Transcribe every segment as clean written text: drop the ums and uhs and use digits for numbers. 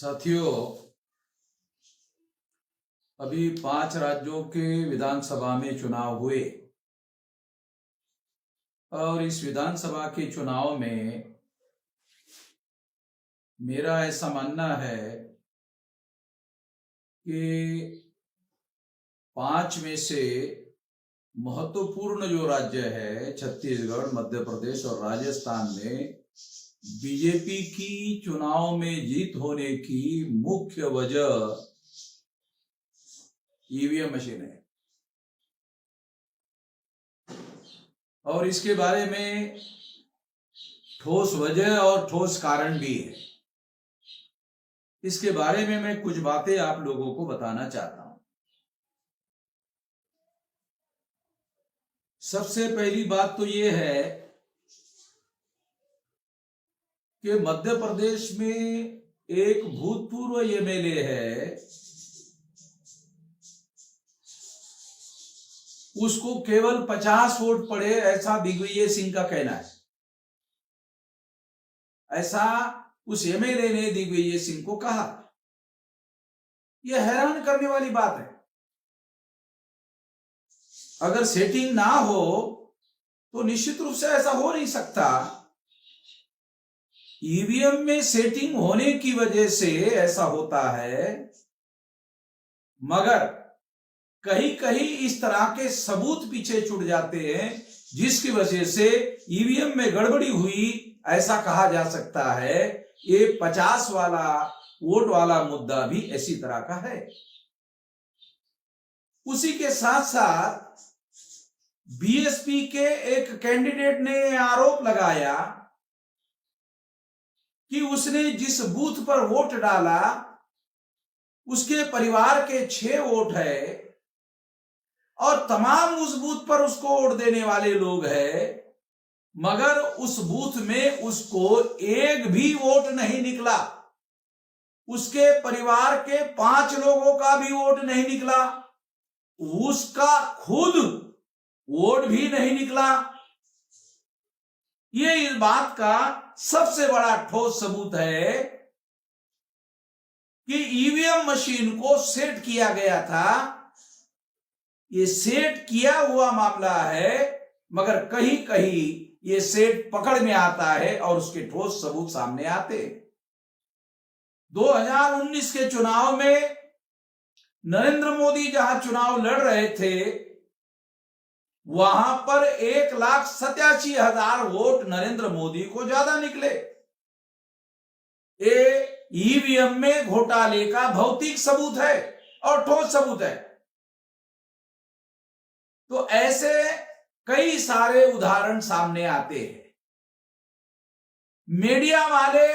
साथियों, अभी 5 राज्यों के विधानसभा में चुनाव हुए और इस विधानसभा के चुनाव में मेरा ऐसा मानना है कि 5 में से महत्वपूर्ण जो राज्य है छत्तीसगढ़, मध्य प्रदेश और राजस्थान में बीजेपी की चुनाव में जीत होने की मुख्य वजह ईवीएम मशीन है। और इसके बारे में ठोस वजह और ठोस कारण भी है। इसके बारे में मैं कुछ बातें आप लोगों को बताना चाहता हूं। सबसे पहली बात तो यह है कि मध्य प्रदेश में एक भूतपूर्व एमएलए है, उसको केवल 50 वोट पड़े ऐसा दिग्विजय सिंह का कहना है। ऐसा उस एमएलए ने दिग्विजय सिंह को कहा। यह हैरान करने वाली बात है। अगर सेटिंग ना हो तो निश्चित रूप से ऐसा हो नहीं सकता। ईवीएम में सेटिंग होने की वजह से ऐसा होता है, मगर कहीं कहीं इस तरह के सबूत पीछे छूट जाते हैं जिसकी वजह से ईवीएम में गड़बड़ी हुई ऐसा कहा जा सकता है। ये 50 वाला वोट वाला मुद्दा भी ऐसी तरह का है। उसी के साथ साथ बीएसपी के एक कैंडिडेट ने आरोप लगाया कि उसने जिस बूथ पर वोट डाला उसके परिवार के 6 वोट है और तमाम उस बूथ पर उसको वोट देने वाले लोग हैं, मगर उस बूथ में उसको एक भी वोट नहीं निकला। उसके परिवार के 5 लोगों का भी वोट नहीं निकला, उसका खुद वोट भी नहीं निकला। ये इस बात का सबसे बड़ा ठोस सबूत है कि ईवीएम मशीन को सेट किया गया था। ये सेट किया हुआ मामला है, मगर कहीं कहीं ये सेट पकड़ में आता है और उसके ठोस सबूत सामने आते। 2019 के चुनाव में नरेंद्र मोदी जहां चुनाव लड़ रहे थे, वहां पर 1,87,000 वोट नरेंद्र मोदी को ज्यादा निकले। ये ईवीएम में घोटाले का भौतिक सबूत है और ठोस सबूत है। तो ऐसे कई सारे उदाहरण सामने आते हैं। मीडिया वाले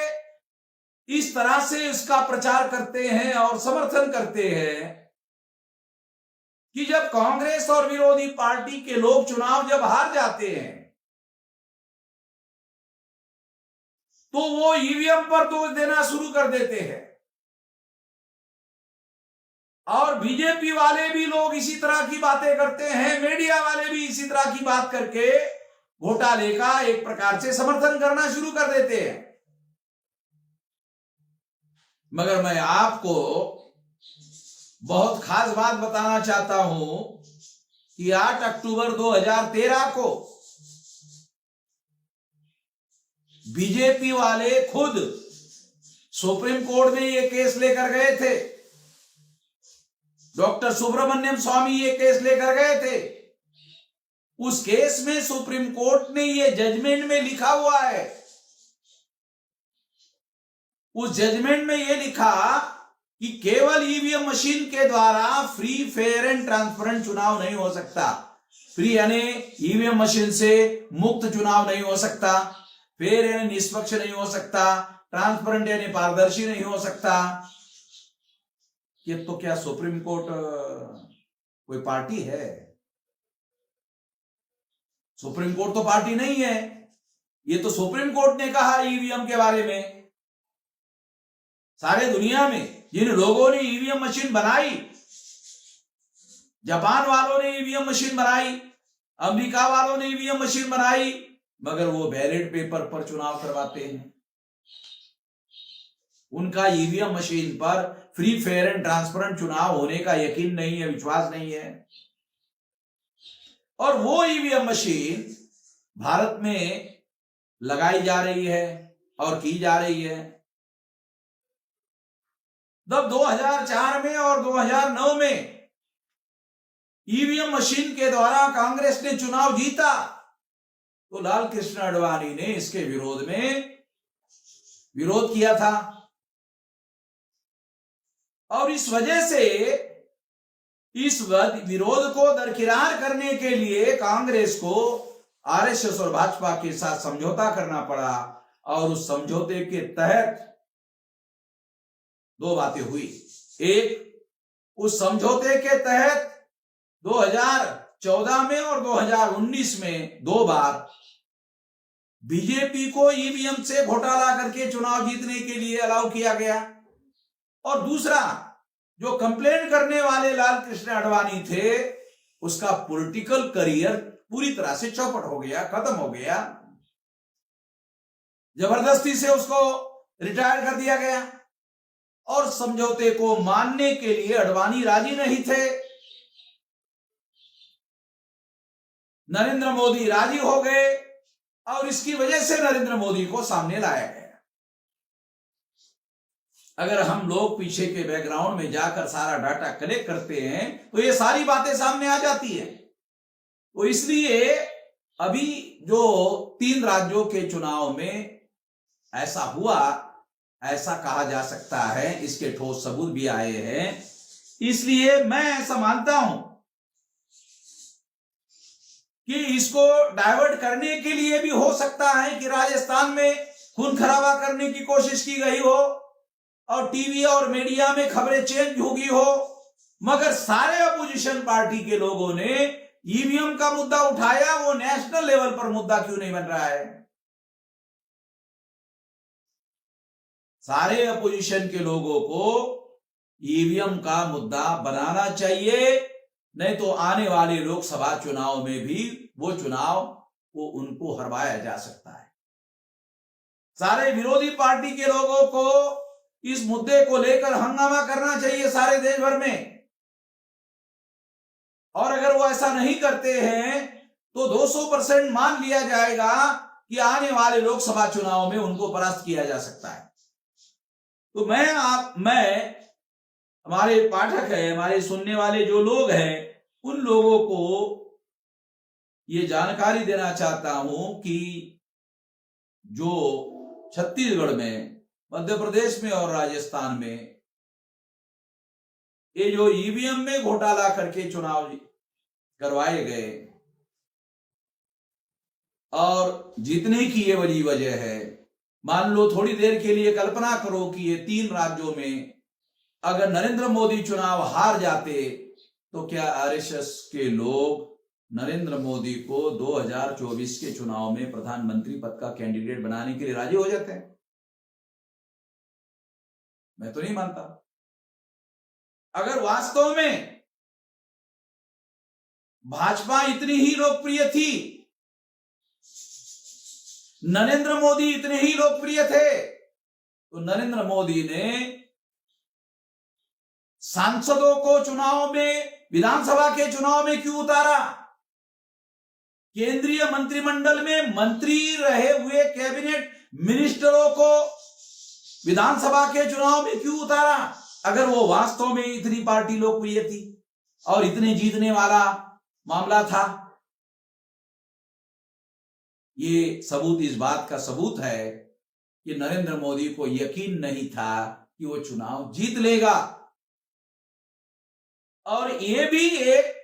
इस तरह से इसका प्रचार करते हैं और समर्थन करते हैं कि जब कांग्रेस और विरोधी पार्टी के लोग चुनाव जब हार जाते हैं तो वो ईवीएम पर दोष देना शुरू कर देते हैं। और बीजेपी वाले भी लोग इसी तरह की बातें करते हैं, मीडिया वाले भी इसी तरह की बात करके घोटाले का एक प्रकार से समर्थन करना शुरू कर देते हैं। मगर मैं आपको बहुत खास बात बताना चाहता हूं कि 8 अक्टूबर 2013 को बीजेपी वाले खुद सुप्रीम कोर्ट में ये केस लेकर गए थे। डॉक्टर सुब्रमण्यम स्वामी ये केस लेकर गए थे। उस केस में सुप्रीम कोर्ट ने ये जजमेंट में लिखा हुआ है, उस जजमेंट में ये लिखा कि केवल ईवीएम मशीन के द्वारा फ्री, फेयर एंड ट्रांसपेरेंट चुनाव नहीं हो सकता। फ्री यानी ईवीएम मशीन से मुक्त चुनाव नहीं हो सकता, फेयर यानी निष्पक्ष नहीं हो सकता, ट्रांसपेरेंट यानी पारदर्शी नहीं हो सकता। ये तो क्या सुप्रीम कोर्ट कोई पार्टी है? सुप्रीम कोर्ट तो पार्टी नहीं है। ये तो सुप्रीम कोर्ट ने कहा ईवीएम के बारे में। सारे दुनिया में जिन लोगों ने ईवीएम मशीन बनाई, जापान वालों ने ईवीएम मशीन बनाई, अमेरिका वालों ने ईवीएम मशीन बनाई, मगर वो बैलेट पेपर पर चुनाव करवाते हैं। उनका ईवीएम मशीन पर फ्री फेयर एंड ट्रांसपेरेंट चुनाव होने का यकीन नहीं है, विश्वास नहीं है। और वो ईवीएम मशीन भारत में लगाई जा रही है और की जा रही है। जब 2004 में और 2009 में ईवीएम मशीन के द्वारा कांग्रेस ने चुनाव जीता तो लाल कृष्ण आडवाणी ने इसके विरोध में विरोध किया था। और इस वजह से इस विरोध को दरकिनार करने के लिए कांग्रेस को आरएसएस और भाजपा के साथ समझौता करना पड़ा। और उस समझौते के तहत दो बातें हुई। एक, उस समझौते के तहत 2014 में और 2019 में 2 बार बीजेपी को ईवीएम से घोटाला करके चुनाव जीतने के लिए अलाउ किया गया। और दूसरा, जो कंप्लेन करने वाले लाल कृष्ण आडवाणी थे उसका पॉलिटिकल करियर पूरी तरह से चौपट हो गया, खत्म हो गया। जबरदस्ती से उसको रिटायर कर दिया गया। और समझौते को मानने के लिए आडवाणी राजी नहीं थे। नरेंद्र मोदी राजी हो गए और इसकी वजह से नरेंद्र मोदी को सामने लाया गया। अगर हम लोग पीछे के बैकग्राउंड में जाकर सारा डाटा कलेक्ट करते हैं तो ये सारी बातें सामने आ जाती है। तो इसलिए अभी जो 3 राज्यों के चुनाव में ऐसा हुआ, ऐसा कहा जा सकता है, इसके ठोस सबूत भी आए हैं। इसलिए मैं ऐसा मानता हूं कि इसको डाइवर्ट करने के लिए भी हो सकता है कि राजस्थान में खून खराबा करने की कोशिश की गई हो और टीवी और मीडिया में खबरें चेंज हो गई हो। मगर सारे अपोजिशन पार्टी के लोगों ने ईवीएम का मुद्दा उठाया, वो नेशनल लेवल पर मुद्दा क्यों नहीं बन रहा है? सारे अपोजिशन के लोगों को ईवीएम का मुद्दा बनाना चाहिए, नहीं तो आने वाले लोकसभा चुनाव में भी वो चुनाव को उनको हरवाया जा सकता है। सारे विरोधी पार्टी के लोगों को इस मुद्दे को लेकर हंगामा करना चाहिए सारे देश भर में। और अगर वो ऐसा नहीं करते हैं तो 200% मान लिया जाएगा कि आने वाले लोकसभा चुनाव में उनको परास्त किया जा सकता है। तो मैं हमारे पाठक है, हमारे सुनने वाले जो लोग हैं, उन लोगों को ये जानकारी देना चाहता हूं कि जो छत्तीसगढ़ में, मध्य प्रदेश में और राजस्थान में ये जो ईवीएम में घोटाला करके चुनाव करवाए गए और जीतने की ये बड़ी वजह है। मान लो थोड़ी देर के लिए कल्पना करो कि ये 3 राज्यों में अगर नरेंद्र मोदी चुनाव हार जाते तो क्या आरएसएस के लोग नरेंद्र मोदी को 2024 के चुनाव में प्रधानमंत्री पद का कैंडिडेट बनाने के लिए राजी हो जाते हैं? मैं तो नहीं मानता। अगर वास्तव में भाजपा इतनी ही लोकप्रिय थी, नरेंद्र मोदी इतने ही लोकप्रिय थे, तो नरेंद्र मोदी ने सांसदों को चुनाव में, विधानसभा के चुनाव में क्यों उतारा? केंद्रीय मंत्रिमंडल में मंत्री रहे हुए कैबिनेट मिनिस्टरों को विधानसभा के चुनाव में क्यों उतारा? अगर वो वास्तव में इतनी पार्टी लोकप्रिय थी और इतने जीतने वाला मामला था। ये सबूत इस बात का सबूत है कि नरेंद्र मोदी को यकीन नहीं था कि वो चुनाव जीत लेगा। और ये भी एक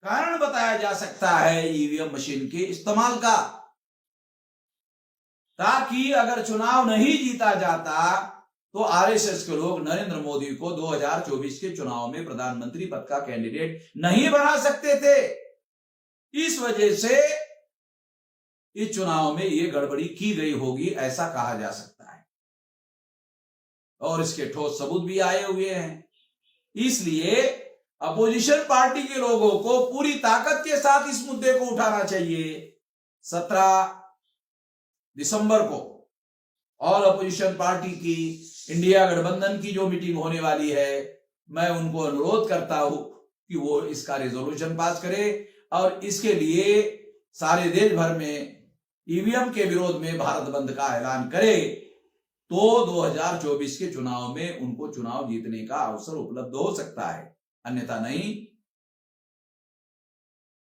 कारण बताया जा सकता है ईवीएम मशीन के इस्तेमाल का, ताकि अगर चुनाव नहीं जीता जाता तो आरएसएस के लोग नरेंद्र मोदी को 2024 के चुनाव में प्रधानमंत्री पद का कैंडिडेट नहीं बना सकते थे। इस वजह से इस चुनाव में यह गड़बड़ी की गई होगी, ऐसा कहा जा सकता है। और इसके ठोस सबूत भी आए हुए हैं। इसलिए अपोजिशन पार्टी के लोगों को पूरी ताकत के साथ इस मुद्दे को उठाना चाहिए 17 दिसंबर को। और अपोजिशन पार्टी की इंडिया गठबंधन की जो मीटिंग होने वाली है, मैं उनको अनुरोध करता हूं कि वो इसका रेजोल्यूशन पास करे और इसके लिए सारे देश भर में ईवीएम के विरोध में भारत बंद का ऐलान करे, तो 2024 के चुनाव में उनको चुनाव जीतने का अवसर उपलब्ध हो सकता है, अन्यथा नहीं।